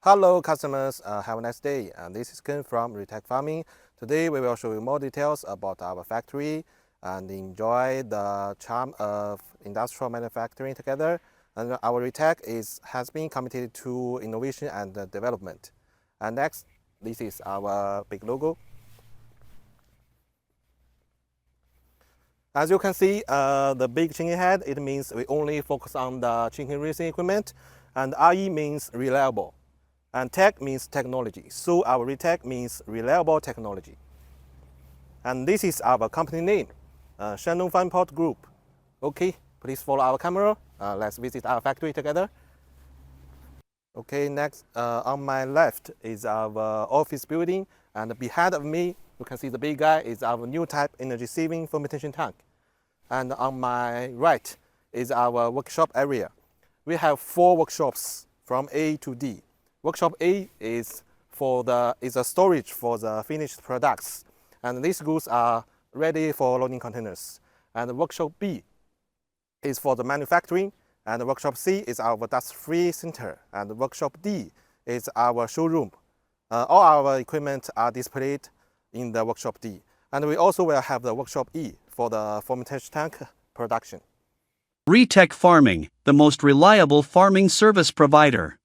Hello customers, have a nice day. This is Ken from RETECH Farming. Today we will show you more details about our factory and enjoy the charm of industrial manufacturing together. And our RETECH has been committed to innovation and development. And next, this is our big logo. As you can see, the big Chengyang head, it means we only focus on the chicken raising equipment, and RE means reliable. And tech means technology, so our RETECH means reliable technology. And this is our company name, Shandong Farmport Group. Okay, please follow our camera. Let's visit our factory together. Okay, next on my left is our office building, and behind of me, you can see the big guy is our new type energy saving fermentation tank. And on my right is our workshop area. We have 4 workshops from A to D. Workshop A is a storage for the finished products, and these goods are ready for loading containers. And workshop B is for the manufacturing, and workshop C is our dust-free center, and workshop D is our showroom. All our equipment are displayed in the workshop D, and we also will have the workshop E for the fermentation tank production. RETECH Farming, the most reliable farming service provider.